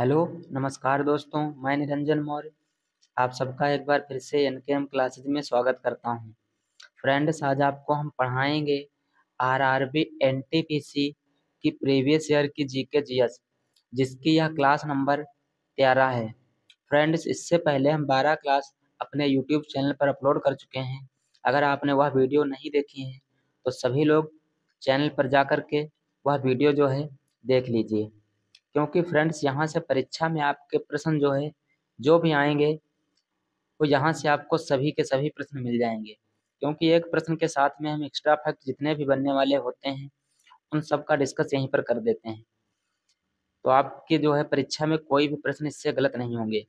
Hello, नमस्कार दोस्तों। मैं निरंजन मौर्य आप सबका एक बार फिर से एनकेएम क्लासेज में स्वागत करता हूं। फ्रेंड्स, आज आपको हम पढ़ाएंगे आरआरबी एनटीपीसी की प्रीवियस ईयर की जीके जीएस, जिसकी यह क्लास नंबर 13 है। फ्रेंड्स, इससे पहले हम 12 क्लास अपने यूट्यूब चैनल पर अपलोड कर चुके हैं। अगर आपने वह वीडियो नहीं देखी है तो सभी लोग चैनल पर जा कर के वह वीडियो जो है देख लीजिए, क्योंकि फ्रेंड्स यहाँ से परीक्षा में आपके प्रश्न जो है जो भी आएंगे वो यहाँ से आपको सभी के सभी प्रश्न मिल जाएंगे, क्योंकि एक प्रश्न के साथ में हम एक्स्ट्रा फैक्ट जितने भी बनने वाले होते हैं उन सब का डिस्कस यहीं पर कर देते हैं। तो आपके जो है परीक्षा में कोई भी प्रश्न इससे गलत नहीं होंगे,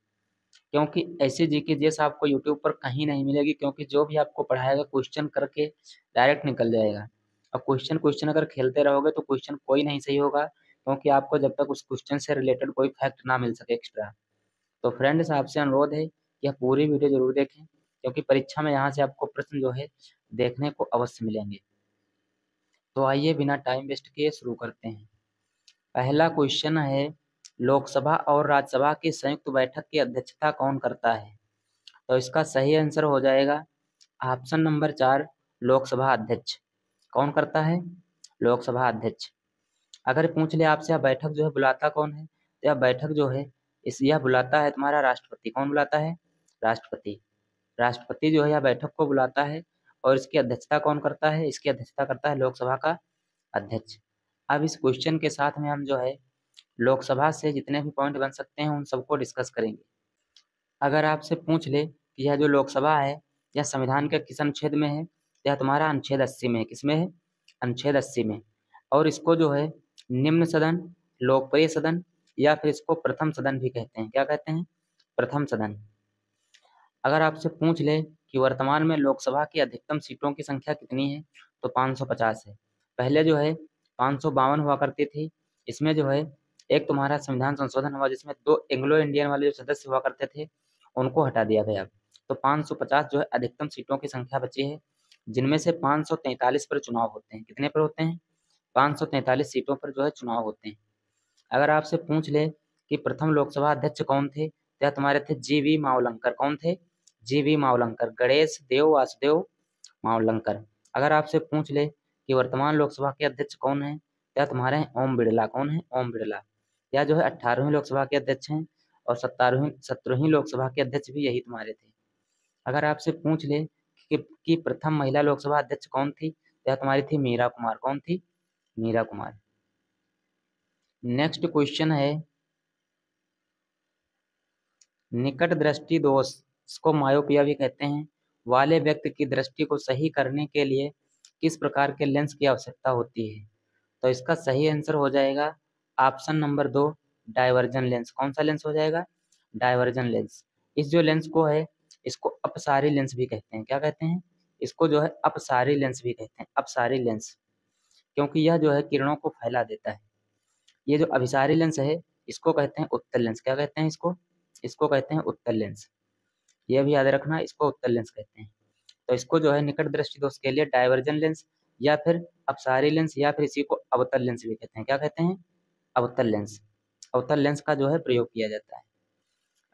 क्योंकि ऐसी जीके जैसे आपको यूट्यूब पर कहीं नहीं मिलेगी, क्योंकि जो भी आपको पढ़ाएगा क्वेश्चन करके डायरेक्ट निकल जाएगा। और क्वेश्चन क्वेश्चन अगर खेलते रहोगे तो क्वेश्चन कोई नहीं सही होगा, क्योंकि आपको जब तक उस क्वेश्चन से रिलेटेड कोई फैक्ट ना मिल सके एक्स्ट्रा। तो फ्रेंड्स, आपसे अनुरोध है कि आप पूरी वीडियो जरूर देखें, क्योंकि परीक्षा में यहाँ से आपको प्रश्न जो है देखने को अवश्य मिलेंगे। तो आइए बिना टाइम वेस्ट किए शुरू करते हैं। पहला क्वेश्चन है, लोकसभा और राज्यसभा की संयुक्त बैठक की अध्यक्षता कौन करता है? तो इसका सही आंसर हो जाएगा ऑप्शन नंबर 4, लोकसभा अध्यक्ष। कौन करता है? लोकसभा अध्यक्ष। अगर पूछ ले आपसे यह बैठक जो है बुलाता कौन है, तो यह बैठक जो है यह बुलाता है तुम्हारा राष्ट्रपति। कौन बुलाता है? राष्ट्रपति। राष्ट्रपति जो है यह बैठक को बुलाता है। और इसकी अध्यक्षता कौन करता है? इसकी अध्यक्षता करता है लोकसभा का अध्यक्ष। अब इस क्वेश्चन के साथ में हम जो है लोकसभा से जितने भी पॉइंट बन सकते हैं उन सबको डिस्कस करेंगे। अगर आपसे पूछ ले कि यह जो लोकसभा है यह संविधान के किस अनुच्छेद में है, यह तुम्हारा अनुच्छेद 80 में है। किसमें है? अनुच्छेद 80 में। और इसको जो है निम्न सदन, लोकप्रिय सदन या फिर इसको प्रथम सदन भी कहते हैं। क्या कहते हैं? प्रथम सदन। अगर आपसे पूछ ले कि वर्तमान में लोकसभा की अधिकतम सीटों की संख्या कितनी है, तो 550 है। पहले जो है 552 हुआ करती थी। इसमें जो है एक तुम्हारा संविधान संशोधन हुआ जिसमें 2 एंग्लो इंडियन वाले जो सदस्य हुआ करते थे उनको हटा दिया गया। तो 550 जो है अधिकतम सीटों की संख्या बची है, जिनमें से 543 पर चुनाव होते हैं। कितने पर होते हैं? 543 सीटों पर जो है चुनाव होते हैं। अगर आपसे पूछ ले कि प्रथम लोकसभा अध्यक्ष कौन थे, तो तुम्हारे थे जीवी मावलंकर। कौन थे? जीवी मावलंकर, गणेश देव वासुदेव मावलंकर। अगर आपसे पूछ ले कि वर्तमान लोकसभा के अध्यक्ष कौन है, तो तुम्हारे हैं ओम बिड़ला। कौन है? ओम बिड़ला। यह जो है 18वीं लोकसभा के अध्यक्ष हैं और 17वीं लोकसभा के अध्यक्ष भी यही तुम्हारे थे। अगर आपसे पूछ ले कि प्रथम महिला लोकसभा अध्यक्ष कौन थी, तो यह तुम्हारी थी मीरा कुमार। कौन थी? मीरा कुमार। नेक्स्ट क्वेश्चन है, निकट दृष्टि दोष, इसको मायोपिया भी कहते हैं, वाले व्यक्ति की दृष्टि को सही करने के लिए किस प्रकार के लेंस की आवश्यकता होती है? तो इसका सही आंसर हो जाएगा ऑप्शन नंबर 2, डायवर्जन लेंस। कौन सा लेंस हो जाएगा? Diversion lens. इस जो लेंस को है इसको अपसारी लेंस भी कहते हैं। क्या कहते हैं? इसको जो है अपसारी लेंस भी कहते हैं। अपसारी लेंस, क्योंकि यह जो है किरणों को फैला देता है। ये जो अभिसारी लेंस है इसको कहते हैं उत्तल लेंस। क्या कहते हैं इसको? इसको कहते हैं उत्तल लेंस। ये भी याद रखना, इसको उत्तल लेंस कहते हैं। तो इसको जो है निकट दृष्टि दोष के लिए डायवर्जन लेंस या फिर अपसारी लेंस या फिर इसी को अवतल लेंस भी कहते हैं। क्या कहते हैं? अवतल लेंस। अवतल लेंस का जो है प्रयोग किया जाता है।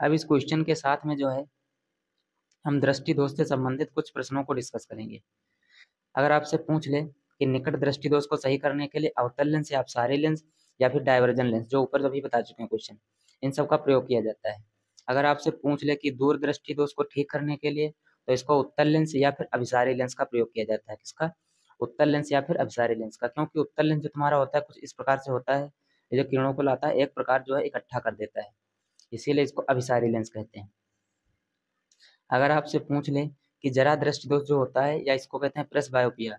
अब इस क्वेश्चन के साथ में जो है हम दृष्टि दोष से संबंधित कुछ प्रश्नों को डिस्कस करेंगे। अगर आपसे पूछ ले कि निकट दृष्टि दोष को सही करने के लिए अवतल लेंस या अपसारी लेंस या फिर डायवर्जन लेंस, जो ऊपर अभी बता चुके हैं क्वेश्चन, इन सब का प्रयोग किया जाता है। अगर आपसे पूछ ले कि दूर दृष्टि दोष को ठीक करने के लिए, तो इसको उत्तल लेंस या फिर अभिसारी लेंस का प्रयोग किया जाता है। किसका? उत्तल लेंस या फिर अभिसारी लेंस का। क्योंकि उत्तल लेंस जो तुम्हारा होता है कुछ इस प्रकार से होता है, ये जो किरणों को लाता है एक प्रकार जो है इकट्ठा कर देता है, इसीलिए इसको अभिसारी लेंस कहते हैं। अगर आपसे पूछ ले कि जरा दृष्टि दोष जो होता है या इसको कहते हैं प्रेस बायोपिया,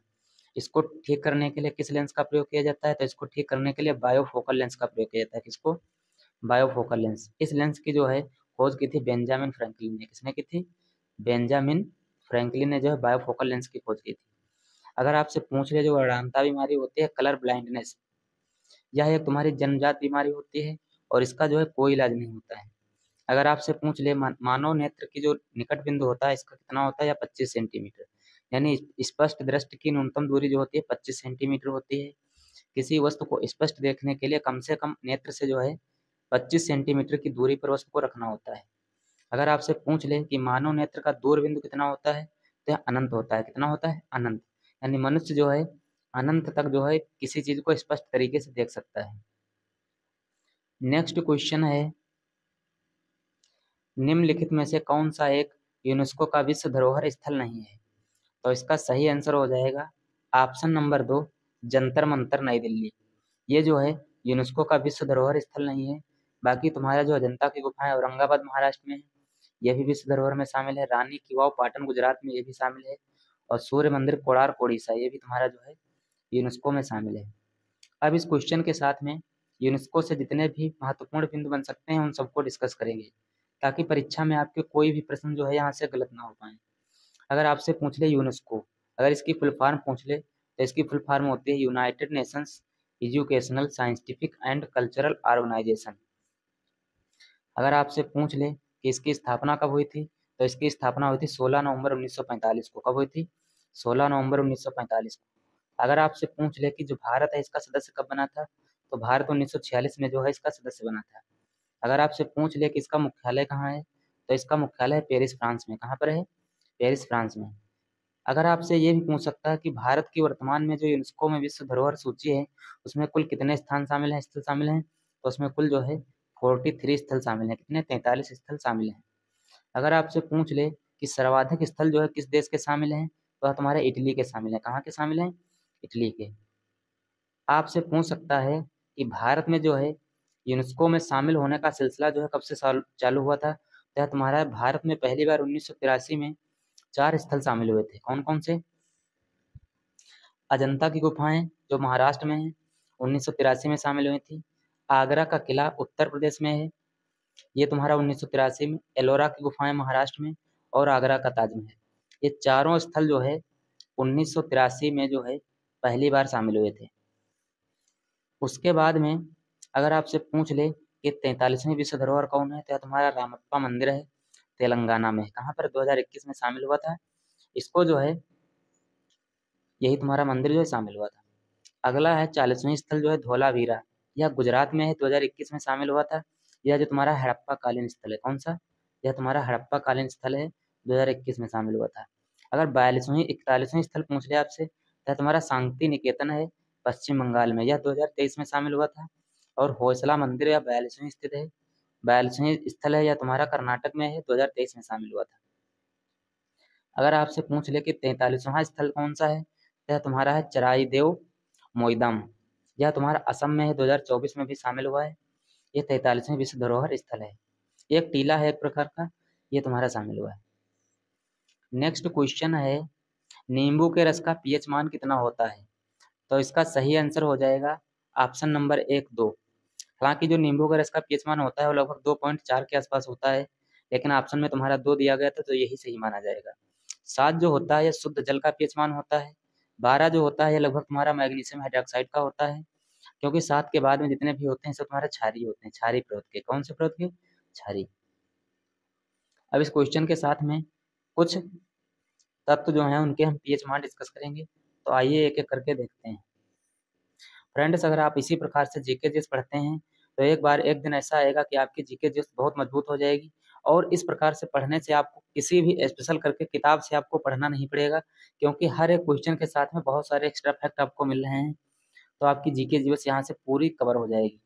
इसको ठीक करने के लिए किस लेंस का प्रयोग किया जाता है, तो इसको ठीक करने के लिए बायोफोकल लेंस का प्रयोग किया जाता है। किसको? बायोफोकल लेंस। इस लेंस की जो है खोज की थी बेंजामिन फ्रैंकलिन ने। किसने की थी? बेंजामिन फ्रैंकलिन ने जो है बायोफोकल लेंस की खोज की थी। अगर आपसे पूछ ले जो अरानता बीमारी होती है कलर ब्लाइंडनेस, यह एक तुम्हारी जन्मजात बीमारी होती है और इसका जो है कोई इलाज नहीं होता है। अगर आपसे पूछ ले मानव नेत्र की जो निकट बिंदु होता है इसका कितना होता है, या 25 सेंटीमीटर, यानी स्पष्ट दृष्टि की न्यूनतम दूरी जो होती है 25 सेंटीमीटर होती है। किसी वस्तु को स्पष्ट देखने के लिए कम से कम नेत्र से जो है 25 सेंटीमीटर की दूरी पर वस्तु को रखना होता है। अगर आपसे पूछ ले कि मानव नेत्र का दूर बिंदु कितना होता है, तो यह अनंत होता है। कितना होता है? अनंत। यानी मनुष्य जो है अनंत तक जो है किसी चीज को स्पष्ट तरीके से देख सकता है। नेक्स्ट क्वेश्चन है, निम्नलिखित में से कौन सा एक यूनेस्को का विश्व धरोहर स्थल नहीं है? तो इसका सही आंसर हो जाएगा ऑप्शन नंबर 2, जंतर मंतर नई दिल्ली। ये जो है यूनेस्को का विश्व धरोहर स्थल नहीं है। बाकी तुम्हारा जो अजंता की गुफाएं औरंगाबाद महाराष्ट्र में है, यह भी विश्व धरोहर में शामिल है। रानी की वाव पाटन गुजरात में, ये भी शामिल है। और सूर्य मंदिर कोणार्क ओडिशा, ये भी तुम्हारा जो है यूनेस्को में शामिल है। अब इस क्वेश्चन के साथ में यूनेस्को से जितने भी महत्वपूर्ण बिंदु बन सकते हैं उन सबको डिस्कस करेंगे, ताकि परीक्षा में आपके कोई भी प्रश्न जो है यहाँ से गलत ना हो पाए। अगर आपसे पूछ ले यूनेस्को, अगर इसकी फुल फॉर्म पूछ ले तो इसकी फुल फॉर्म होती है United Nations Educational Scientific and Cultural Organization. अगर आपसे पूछ ले कि इसकी स्थापना कब हुई थी, तो इसकी स्थापना हुई थी 16 नवंबर 1945 को। कब हुई थी? 16 नवंबर 1945 को। अगर आपसे पूछ ले कि जो भारत है इसका सदस्य कब बना था, तो भारत 1946 में जो है इसका सदस्य बना था। अगर आपसे पूछ ले कि इसका मुख्यालय कहाँ है, तो इसका मुख्यालय पेरिस फ्रांस में। कहाँ पर है? पेरिस फ्रांस में। अगर आपसे ये भी पूछ सकता है कि भारत की वर्तमान में जो यूनेस्को में विश्व धरोहर सूची है उसमें कुल कितने स्थान शामिल हैं, स्थल शामिल हैं, तो उसमें कुल जो है 43 स्थल शामिल हैं। कितने? 43 स्थल शामिल हैं। अगर आपसे पूछ ले कि सर्वाधिक स्थल जो है किस देश के शामिल हैं, तो तुम्हारे इटली के शामिल हैं। कहाँ के शामिल हैं? इटली के। आपसे पूछ सकता है कि भारत में जो है यूनेस्को में शामिल होने का सिलसिला जो है कब से चालू हुआ था, तो तुम्हारा भारत में पहली बार 1983 में 4 स्थल शामिल हुए थे। कौन कौन से? अजंता की गुफाएं जो महाराष्ट्र में है, 1983 में शामिल हुई थी। आगरा का किला उत्तर प्रदेश में है, ये तुम्हारा 1983 में। एलोरा की गुफाएं महाराष्ट्र में, और आगरा का ताजमहल, ये चारों स्थल जो है 1983 में जो है पहली बार शामिल हुए थे। उसके बाद में अगर आपसे पूछ ले कि 43वीं विश्व धरोहर कौन है, तो तुम्हारा रामप्पा मंदिर है, तेलंगाना में। कहाँ पर? 2021 में शामिल हुआ था। इसको जो है यही तुम्हारा मंदिर जो है शामिल हुआ था। अगला है 40वीं स्थल जो है धोलावीरा, यह गुजरात में है, 2021 में शामिल हुआ था। यह जो तुम्हारा हड़प्पा कालीन स्थल है, कौन सा? यह तुम्हारा हड़प्पा कालीन स्थल है, 2021 में शामिल हुआ था। अगर 41वीं स्थल पूछ लिया आपसे, तो तुम्हारा शांति निकेतन है, पश्चिम बंगाल में, यह 2023 में शामिल हुआ था। और होयसला मंदिर या 42वीं स्थित है, 42वीं स्थल है, यह तुम्हारा कर्नाटक में है, 2023 में शामिल हुआ था। अगर आपसे पूछ ले कि 43वां स्थल कौन सा है, तो यह तुम्हारा है चराईदेव मोइदम, यह तुम्हारा असम में है, 2024 में भी शामिल हुआ है। ये 43वीं विश्व धरोहर स्थल है। एक टीला है एक प्रकार का, ये तुम्हारा शामिल हुआ है। नेक्स्ट क्वेश्चन है, नींबू के रस का पीएच मान कितना होता है? तो इसका सही आंसर हो जाएगा ऑप्शन नंबर 1, 2। हालांकि जो नींबू का रस का पीएच मान होता है वो लगभग 2.4 के आसपास होता है, लेकिन ऑप्शन में तुम्हारा 2 दिया गया था तो यही सही माना जाएगा। 7 जो होता है ये शुद्ध जल का पीएच मान होता है। 12 जो होता है ये लगभग तुम्हारा मैग्नीशियम हाइड्रोक्साइड का होता है, क्योंकि 7 के बाद में जितने भी होते हैं सब तुम्हारे क्षारीय होते हैं, क्षारीय प्रवृत्ति के। कौन से प्रवृत्ति के? क्षारीय। अब इस क्वेश्चन के साथ में कुछ तत्व जो हैं उनके हम पीएच मान डिस्कस करेंगे, तो आइए एक एक करके देखते हैं। फ्रेंड्स, अगर आप इसी प्रकार से जीके जीएस पढ़ते हैं तो एक दिन ऐसा आएगा कि आपकी जीके जीएस बहुत मजबूत हो जाएगी। और इस प्रकार से पढ़ने से आपको किसी भी स्पेशल करके किताब से आपको पढ़ना नहीं पड़ेगा, क्योंकि हर एक क्वेश्चन के साथ में बहुत सारे एक्स्ट्रा फैक्ट आपको मिल रहे हैं, तो आपकी जीके जीएस यहाँ से पूरी कवर हो जाएगी।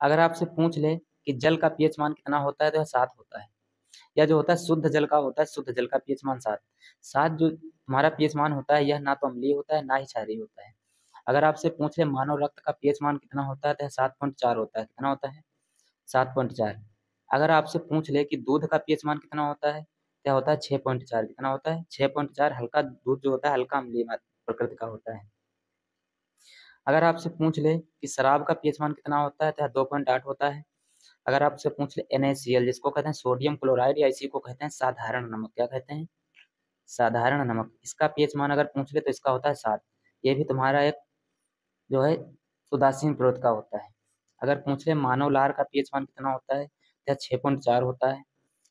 अगर आपसे पूछ ले कि जल का पीएच मान कितना होता है, तो 7 होता है। या जो होता है शुद्ध जल का होता है, शुद्ध जल का पीएच मान 7। 7 जो तुम्हारा पीएच मान होता है यह ना तो अम्लीय होता है ना ही क्षारीय होता है। अगर आपसे पूछ ले मानव रक्त का पीएच मान कितना होता है, तो 7.4 होता है। कितना होता है? 7.4। अगर आपसे पूछ ले कि दूध का पीएच मान कितना होता है, क्या होता है? 6.4। कितना होता है? 6.4। हल्का दूध जो होता है हल्का अम्लीय प्रकृति का होता है। अगर आपसे पूछ ले कि शराब का पीएच मान कितना होता है, तो 2.8 होता है। अगर आपसे पूछ ले NaCl जिसको कहते हैं सोडियम क्लोराइड, या इसी को कहते हैं साधारण नमक, क्या कहते हैं? साधारण नमक, इसका पीएच मान अगर पूछ ले तो इसका होता है 7। ये भी तुम्हारा एक जो है उदासीन प्रवृत्ति का होता है। अगर पूछ ले मानव लार का पीएच मान कितना होता है, तो 6.4 होता है।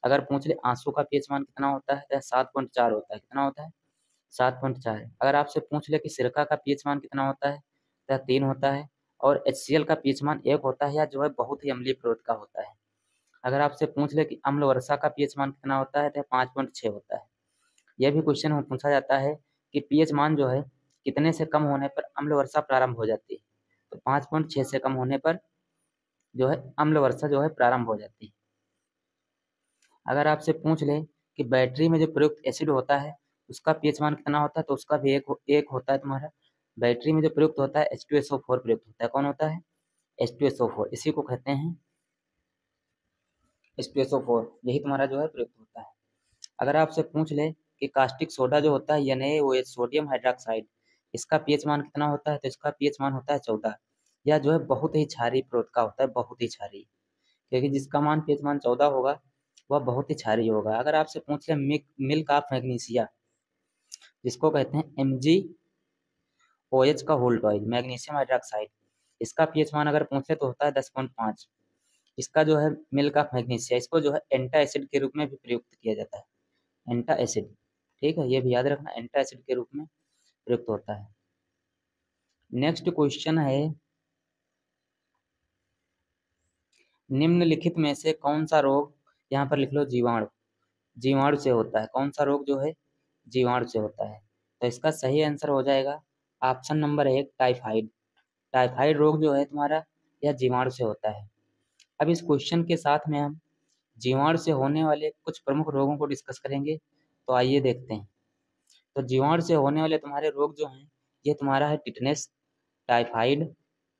अगर पूछ ले आंसू का पीएच मान कितना होता है, तो 7.4 होता है। कितना होता है? 7.4। अगर आपसे पूछ ले कि सिरका का पीएच मान कितना होता है, तो 3 होता है। और HCl का pH मान 1 होता है या जो है बहुत ही अम्लीय प्रवृत्ति का होता है। अगर आपसे पूछ ले कि अम्ल वर्षा का pH मान कितना होता है तो 5.6 होता है। यह भी क्वेश्चन में पूछा जाता है कि pH मान जो है कितने से कम होने पर अम्ल वर्षा प्रारंभ हो जाती है, तो 5.6 से कम होने पर जो है अम्ल वर्षा जो है प्रारंभ हो जाती है। अगर आपसे पूछ ले कि बैटरी में जो प्रयुक्त एसिड होता है उसका pH मान कितना होता है, तो उसका भी एक होता है तुम्हारा। बैटरी में जो प्रयुक्त होता है H2SO4 प्रयुक्त होता है। कौन होता है? H2SO4, इसी को कहते हैं H2SO4, यही तुम्हारा जो है प्रयुक्त होता है। अगर आपसे पूछ ले कि कास्टिक सोडा जो होता है NaOH, सोडियम हाइड्रोक्साइड, इसका pH मान कितना होता है, तो इसका pH मान होता है 14। यह जो है बहुत ही क्षारीय प्रवृत्ति का होता है, बहुत ही क्षारीय, क्योंकि जिसका मान pH मान 14 होगा वह बहुत ही क्षारीय होगा। अगर आपसे पूछ ले मिल्क ऑफ मैग्नीशिया, जिसको कहते हैं MgOH का होल्ड ऑयल, मैग्नीशियम हाइड्रोक्साइड, इसका pH मान अगर पूछे तो होता है 10.5। इसका जो है मिल्क ऑफ मैग्नीशिया, इसको जो है एंटा एसिड के रूप में भी प्रयुक्त किया जाता है। एंटा एसिड, ठीक है, ये भी याद रखना, एंटा एसिड के रूप में प्रयुक्त होता है। नेक्स्ट क्वेश्चन है, निम्नलिखित में से कौन सा रोग, यहाँ पर लिख लो जीवाणु, जीवाणु से होता है। कौन सा रोग जो है जीवाणु से होता है, तो इसका सही आंसर हो जाएगा ऑप्शन नंबर 1, टाइफाइड। टाइफाइड रोग जो है तुम्हारा यह जीवाणु से होता है। अब इस क्वेश्चन के साथ में हम जीवाणु से होने वाले कुछ प्रमुख रोगों को डिस्कस करेंगे, तो आइए देखते हैं। तो जीवाणु से होने वाले तुम्हारे रोग जो हैं ये तुम्हारा है टिटनेस, टाइफाइड,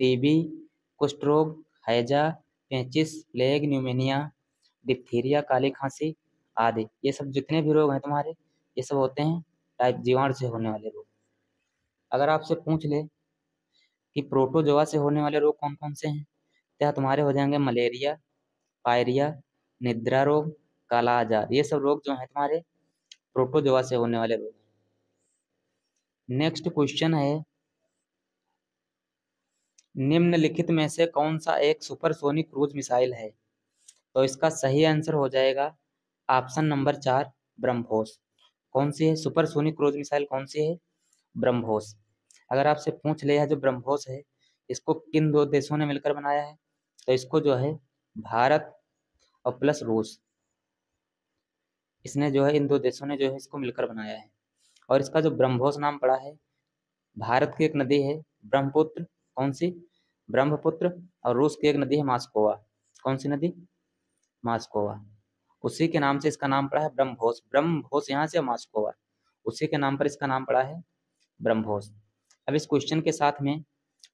टीबी, कुष्ठ रोग, हैजा, पेचिस, प्लेग, न्यूमोनिया, डिप्थीरिया, काली खांसी आदि। ये सब जितने भी रोग हैं तुम्हारे, ये सब होते हैं टाइप जीवाणु से होने वाले रोग। अगर आपसे पूछ ले कि प्रोटोजोआ से होने वाले रोग कौन कौन से हैं, तो यह तुम्हारे हो जाएंगे मलेरिया, पायरिया, निद्रा रोग, काला आजार। ये सब रोग जो हैं तुम्हारे प्रोटोजोआ से होने वाले रोग। नेक्स्ट क्वेश्चन है, निम्नलिखित में से कौन सा एक सुपरसोनिक क्रूज मिसाइल है, तो इसका सही आंसर हो जाएगा ऑप्शन नंबर 4, ब्रह्मोस। कौन सी है सुपरसोनिक क्रूज मिसाइल, कौन सी है? ब्रह्मोस। अगर आपसे पूछ ले जो ब्रह्मोस है इसको किन दो देशों ने मिलकर बनाया है, तो इसको जो है भारत और प्लस रूस, इसने जो है इन दो देशों ने जो है इसको मिलकर बनाया है। और इसका जो ब्रह्मोस नाम पड़ा है, भारत की एक नदी है ब्रह्मपुत्र, कौन सी? ब्रह्मपुत्र। और रूस की एक नदी है मास्कोवा, कौन सी नदी? मास्कोवा। उसी के नाम से इसका नाम पड़ा है ब्रह्मोस। ब्रह्मोस यहाँ से मास्कोवा, उसी के नाम पर इसका नाम पड़ा है ब्रह्मोस। अब इस क्वेश्चन के साथ में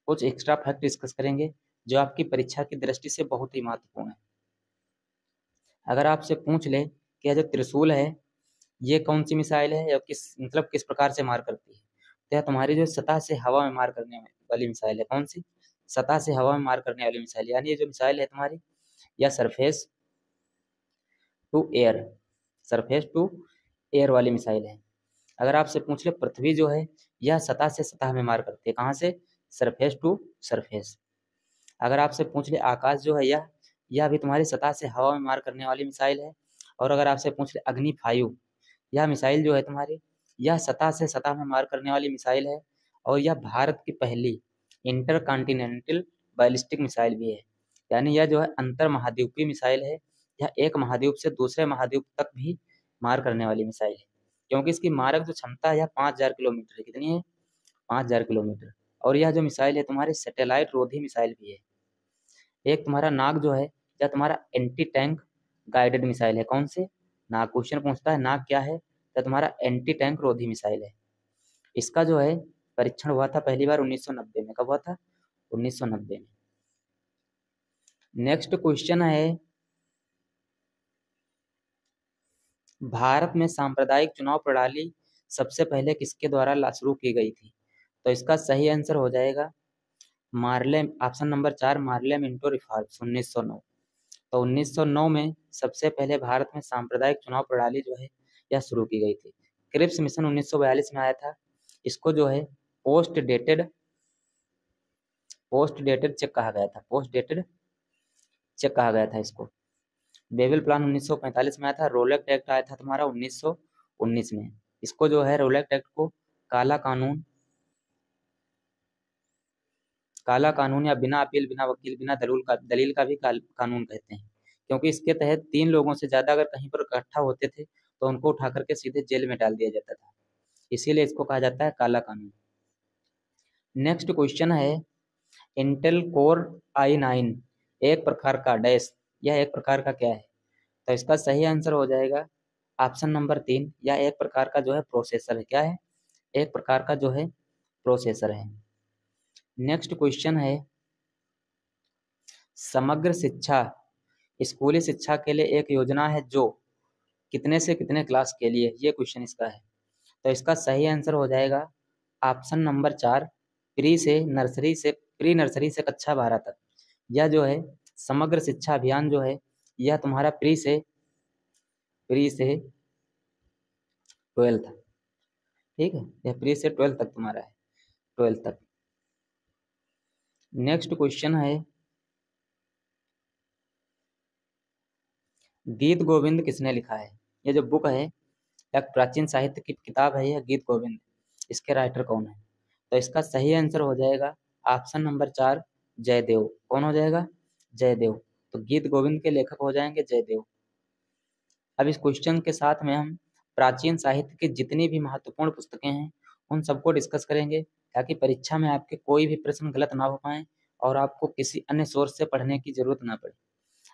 कुछ एक्स्ट्रा फैक्ट डिस्कस करेंगे जो आपकी परीक्षा की दृष्टि से बहुत ही महत्वपूर्ण है। अगर आपसे पूछ ले कि यह जो त्रिशूल है ये कौन सी मिसाइल है या किस प्रकार से मार करती है, तो यह तुम्हारी जो सतह से हवा में मार करने वाली मिसाइल है। कौन सी? सतह से हवा में मार करने वाली मिसाइल, यानी ये जो मिसाइल है तुम्हारी यह surface to air, surface to air वाली मिसाइल है। अगर आपसे पूछ ले पृथ्वी जो है यह सतह से सतह में मार करती है, कहाँ से? Surface to surface. अगर आपसे पूछ ले आकाश जो है यह भी तुम्हारी सतह से हवा में मार करने वाली मिसाइल है। और अगर आपसे पूछ ले अग्नि 5, यह मिसाइल जो है तुम्हारी यह सतह से सतह में मार करने वाली मिसाइल है। और यह भारत की पहली इंटर कॉन्टिनेंटल बैलिस्टिक मिसाइल भी है, यानी यह जो है अंतर महाद्वीपीय मिसाइल है। यह एक महाद्वीप से दूसरे महाद्वीप तक भी मार करने वाली मिसाइल है, क्योंकि इसकी मारक जो क्षमता है यह 5000 किलोमीटर है। कितनी है? 5000 किलोमीटर। और यह जो मिसाइल है तुम्हारी सैटेलाइट रोधी मिसाइल भी है। एक तुम्हारा नाग जो है या तुम्हारा एंटी टैंक गाइडेड मिसाइल है। कौन से? नाग। क्वेश्चन पूछता है नाग क्या है, तो तुम्हारा एंटी टैंक रोधी मिसाइल है। इसका जो है परीक्षण हुआ था पहली बार 1990 में। कब हुआ था? 1990 में। नेक्स्ट क्वेश्चन है, भारत में सांप्रदायिक चुनाव प्रणाली सबसे पहले किसके द्वारा शुरू की गई थी, तो इसका सही आंसर हो जाएगा Morley, option number 4, Morley Minto reforms 1909। तो 1909 में सबसे पहले भारत में सांप्रदायिक चुनाव प्रणाली जो है यह शुरू की गई थी। क्रिप्स मिशन 1942 में आया था। इसको जो है पोस्ट डेटेड चेक कहा गया था, पोस्ट डेटेड चेक कहा गया था इसको। बेबल प्लान 1945 में आया था। रोलेक्ट एक्ट आया था तुम्हारा 1919 में। इसको जो है रोलेक्ट एक्ट को काला काला कानून या बिना अपील, बिना वकील, बिना दलील का भी कानून कहते हैं, क्योंकि इसके तहत 3 लोगों से ज्यादा अगर कहीं पर इकट्ठा होते थे तो उनको उठा करके सीधे जेल में डाल दिया जाता था, इसीलिए इसको कहा जाता है काला कानून। नेक्स्ट क्वेश्चन है, इंटेल कोर i9 एक प्रकार का डैश, यह एक प्रकार का क्या है? तो इसका सही आंसर हो जाएगा ऑप्शन नंबर 3, या एक प्रकार का जो है प्रोसेसर है। क्या है? एक प्रकार का जो है प्रोसेसर है। नेक्स्ट क्वेश्चन है, समग्र शिक्षा स्कूली शिक्षा के लिए एक योजना है जो कितने से कितने क्लास के लिए, ये क्वेश्चन इसका है। तो इसका सही आंसर हो जाएगा ऑप्शन नंबर 4, प्री नर्सरी से कक्षा 12 तक। यह जो है समग्र शिक्षा अभियान जो है, यह तुम्हारा प्री से 12th, ठीक है, यह प्री से 12th तक तुम्हारा है, 12th तक। नेक्स्ट क्वेश्चन है, गीत गोविंद किसने लिखा है? ये जो बुक है, एक प्राचीन साहित्य की किताब है यह गीत गोविंद, इसके राइटर कौन है? तो इसका सही आंसर हो जाएगा ऑप्शन नंबर 4, जयदेव। कौन हो जाएगा? जयदेव। तो गीत गोविंद के लेखक हो जाएंगे जयदेव। अब इस क्वेश्चन के साथ में हम प्राचीन साहित्य की जितनी भी महत्वपूर्ण पुस्तकें हैं उन सबको डिस्कस करेंगे, ताकि परीक्षा में आपके कोई भी प्रश्न गलत ना हो पाए और आपको किसी अन्य सोर्स से पढ़ने की जरूरत ना पड़े।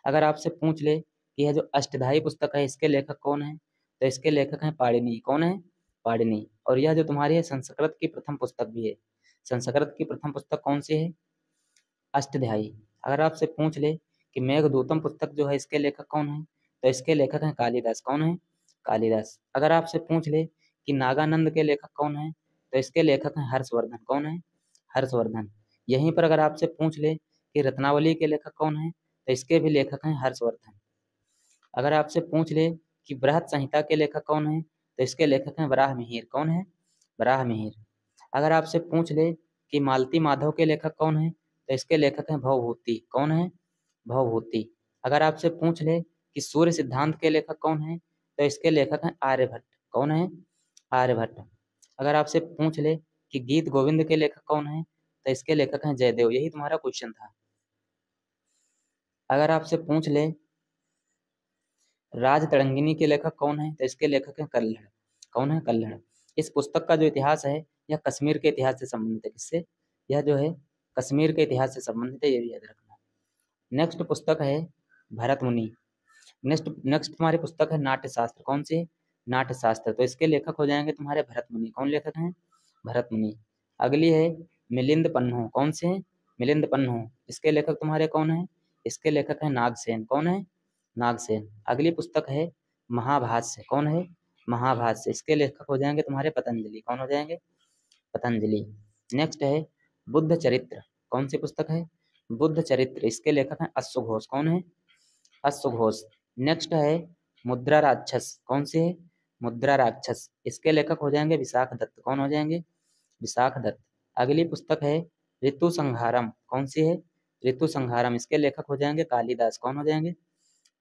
अगर आपसे पूछ ले कि यह जो अष्टधाई पुस्तक है इसके लेखक कौन है, तो इसके लेखक हैं पाणिनि। कौन है? पाणिनि। और यह जो तुम्हारी है संस्कृत की प्रथम पुस्तक भी है। संस्कृत की प्रथम पुस्तक कौन सी है? अष्टध्यायी। अगर आपसे पूछ ले कि मेघदूतम पुस्तक जो है इसके लेखक कौन है, तो इसके लेखक हैं कालिदास। कौन है? कालिदास। अगर आपसे पूछ ले कि नागानंद के लेखक कौन है, तो इसके लेखक हैं हर्षवर्धन। कौन है? हर्षवर्धन। यहीं पर अगर आपसे पूछ ले कि रत्नावली के लेखक कौन है, तो इसके भी लेखक हैं हर्षवर्धन। अगर आपसे पूछ ले कि बृहत संहिता के लेखक कौन है, तो इसके लेखक हैं वराह मिहिर। कौन है? वराह मिहिर। अगर आपसे पूछ ले कि मालती माधव के लेखक कौन है, तो इसके लेखक हैं भवभूति। कौन है? भवभूति। अगर आपसे पूछ ले कि सूर्य सिद्धांत के लेखक कौन है, तो इसके लेखक हैं आर्यभट्ट। कौन है? आर्यभट्ट। अगर आपसे पूछ ले कि गीत गोविंद के लेखक कौन है, तो इसके लेखक हैं जयदेव। यही तुम्हारा क्वेश्चन था। अगर आपसे पूछ ले राज तरंगिनी के लेखक कौन है, तो इसके लेखक हैं कल्हड़। कौन है? कल्हड़। इस पुस्तक का जो इतिहास है यह कश्मीर के इतिहास से संबंधित है। किससे? यह जो है कश्मीर के इतिहास से संबंधित है, ये भी याद रखना। नेक्स्ट पुस्तक है भरत मुनि। नेक्स्ट नेक्स्ट तुम्हारी पुस्तक है नाट्य शास्त्र। कौन सी? नाट्य शास्त्र। तो इसके लेखक हो जाएंगे तुम्हारे भरत मुनि। कौन लेखक हैं? भरत मुनि। अगली है मिलिंद पन्हु। कौन से है? मिलिंद पन्हु। इसके लेखक तुम्हारे कौन है? इसके लेखक हैं नागसेन। कौन है? नागसेन। अगली पुस्तक है महाभाष्य। कौन है? महाभाष्य। इसके लेखक हो जाएंगे तुम्हारे पतंजलि। कौन हो जाएंगे? पतंजलि। नेक्स्ट है बुद्ध चरित्र। कौन सी पुस्तक है? बुद्ध चरित्र। इसके लेखक हैं अश्वघोष। कौन है? अश्वघोष। नेक्स्ट है मुद्रा राक्षस। कौन सी है? मुद्रा राक्षस। इसके लेखक हो जाएंगे विशाख दत्त। कौन हो जाएंगे? विशाख दत्त। अगली पुस्तक है ऋतु संहारम। कौन सी है? ऋतु संहारम। इसके लेखक हो जाएंगे कालिदास। कौन हो जाएंगे?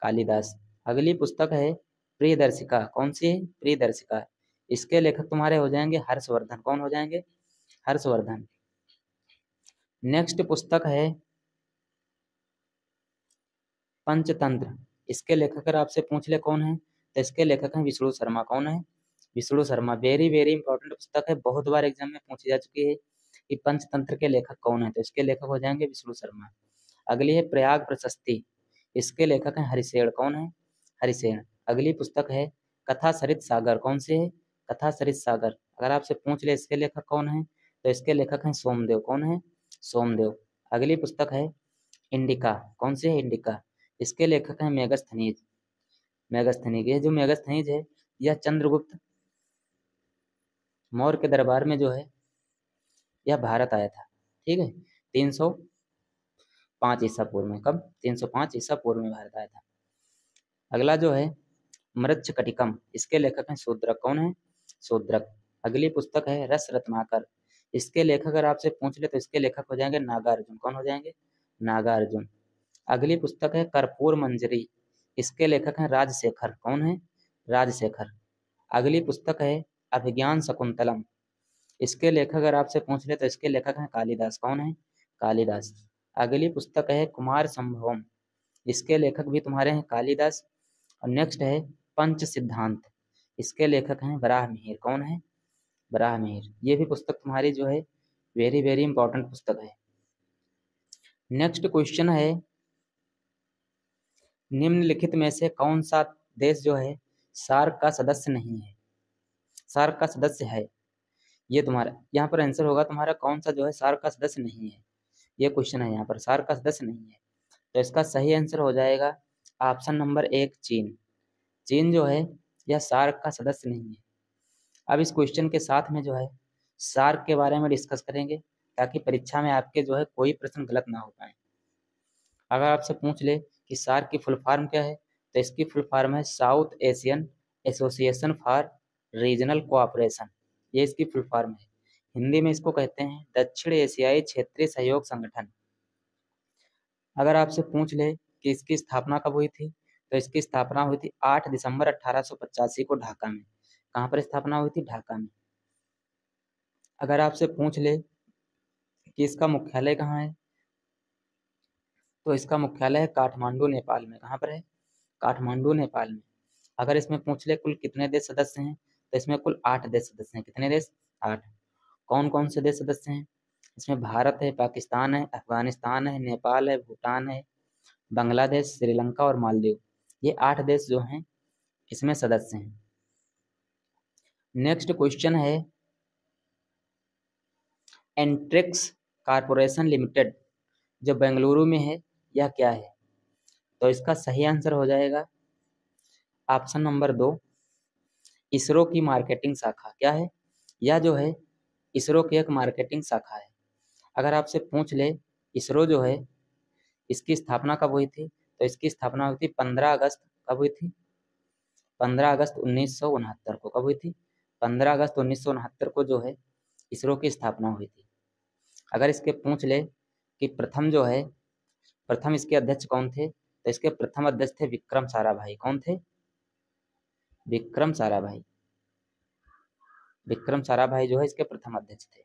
कालिदास। अगली पुस्तक है प्रियदर्शिका। कौन सी है? प्रियदर्शिका। इसके लेखक तुम्हारे हो जाएंगे हर्षवर्धन। कौन हो जाएंगे? हर्षवर्धन। नेक्स्ट पुस्तक है पंचतंत्र। इसके लेखक अगर आपसे पूछ ले कौन है, तो इसके लेखक हैं विष्णु शर्मा। कौन है? Vishnu Sharma. Very very important पुस्तक है, बहुत बार एग्जाम में पूछी जा चुकी है कि पंचतंत्र के लेखक कौन है, तो इसके लेखक हो जाएंगे विष्णु शर्मा। अगली है प्रयाग प्रशस्ति। इसके लेखक हैं हरिसेन। कौन है? हरिसेन। अगली पुस्तक है कथा सरित सागर। कौन सी है? कथा सरित सागर। अगर आपसे पूछ ले इसके लेखक कौन है, तो इसके लेखक हैं सोमदेव। कौन है? सोमदेव। अगली पुस्तक है इंडिका। कौन सी है? इंडिका। इसके लेखक हैं मेगस्थनीज। मेगस्थनीज। ये जो मेगस्थनीज है यह चंद्रगुप्त मौर्य के दरबार में जो है यह भारत आया था। ठीक है, 305 ईसा पूर्व में। कब? 305 ईसा पूर्व में भारत आया था। अगला जो है मृच्छकटिकम। इसके लेखक हैं शूद्रक। कौन है? शूद्रक। अगली पुस्तक है रस रत्नाकर। इसके लेखक अगर आपसे पूछ ले तो इसके लेखक हो जाएंगे नागार्जुन। कौन हो जाएंगे? नागार्जुन। अगली पुस्तक है कर्पूर मंजरी। इसके लेखक हैं राजशेखर। कौन है? राजशेखर। अगली पुस्तक है अभिज्ञान शकुंतलम। इसके लेखक अगर आपसे पूछ ले तो इसके लेखक हैं कालिदास। कौन है? कालिदास। अगली पुस्तक है कुमार संभवम, इसके लेखक भी तुम्हारे हैं कालिदास। और नेक्स्ट है पंच सिद्धांत, इसके लेखक हैं वराह मिहिर। कौन है? वराह मिहिर। ये भी पुस्तक तुम्हारी जो है वेरी वेरी इंपॉर्टेंट पुस्तक है। नेक्स्ट क्वेश्चन है, निम्नलिखित में से कौन सा देश जो है सार्क का सदस्य नहीं है? सार्क का सदस्य है, ये तुम्हारा यहाँ पर आंसर होगा तुम्हारा कौन सा जो है सार्क का सदस्य नहीं है। ये क्वेश्चन है यहाँ पर, सार्क का सदस्य नहीं है। तो इसका सही आंसर हो जाएगा ऑप्शन नंबर 1 चीन। चीन जो है यह सार्क का सदस्य नहीं है। अब इस क्वेश्चन के साथ में जो है सार्क के बारे में डिस्कस करेंगे, ताकि परीक्षा में आपके जो है कोई प्रश्न गलत ना हो पाए। अगर आपसे पूछ ले कि सार्क की फुल फॉर्म क्या है, तो इसकी फुल फॉर्म है south Asian association for regional cooperation. ये इसकी फुल फॉर्म है। हिंदी में इसको कहते हैं दक्षिण एशियाई क्षेत्रीय सहयोग संगठन। अगर आपसे पूछ ले कि इसकी स्थापना कब हुई थी, तो इसकी स्थापना हुई थी 8 दिसंबर 1885 को ढाका में। कहाँ पर स्थापना हुई थी? ढाका में। अगर आपसे पूछ ले कि इसका मुख्यालय कहाँ है, तो इसका मुख्यालय है काठमांडू नेपाल में। कहाँ पर है? काठमांडू नेपाल में। अगर इसमें पूछ ले कुल कितने देश सदस्य हैं, तो इसमें कुल 8 देश सदस्य हैं। कितने देश? 8। कौन कौन से देश सदस्य हैं? इसमें भारत है, पाकिस्तान है, अफगानिस्तान है, नेपाल है, भूटान है, बांग्लादेश, श्रीलंका और मालदीव। ये 8 देश जो हैं इसमें सदस्य हैं। नेक्स्ट क्वेश्चन है, एंट्रिक्स कारपोरेशन लिमिटेड जो बेंगलुरु में है यह क्या है? तो इसका सही आंसर हो जाएगा ऑप्शन नंबर 2 इसरो की मार्केटिंग शाखा। क्या है? यह जो है इसरो की एक मार्केटिंग शाखा है। अगर आपसे पूछ ले इसरो जो है इसकी स्थापना कब हुई थी, तो इसकी स्थापना हुई थी 15 अगस्त। कब हुई थी? 15 अगस्त 1969 को। कब हुई थी? 15 अगस्त 1969 को जो है इसरो की स्थापना हुई थी। अगर इसके पूछ ले कि प्रथम जो है प्रथम इसके अध्यक्ष कौन थे, तो इसके प्रथम अध्यक्ष थे विक्रम साराभाई। कौन थे? विक्रम साराभाई। विक्रम साराभाई जो है इसके प्रथम अध्यक्ष थे।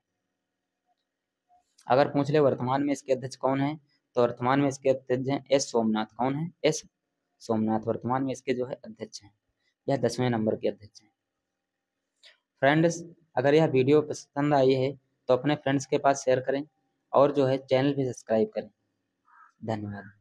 अगर पूछ ले वर्तमान में इसके अध्यक्ष कौन है, तो वर्तमान में इसके अध्यक्ष हैं एस सोमनाथ। कौन है? एस सोमनाथ वर्तमान में इसके जो है अध्यक्ष हैं। यह 10वें नंबर के अध्यक्ष हैं। फ्रेंड्स, अगर यह वीडियो पसंद आई है तो अपने फ्रेंड्स के पास शेयर करें और जो है चैनल भी सब्सक्राइब करें। धन्यवाद।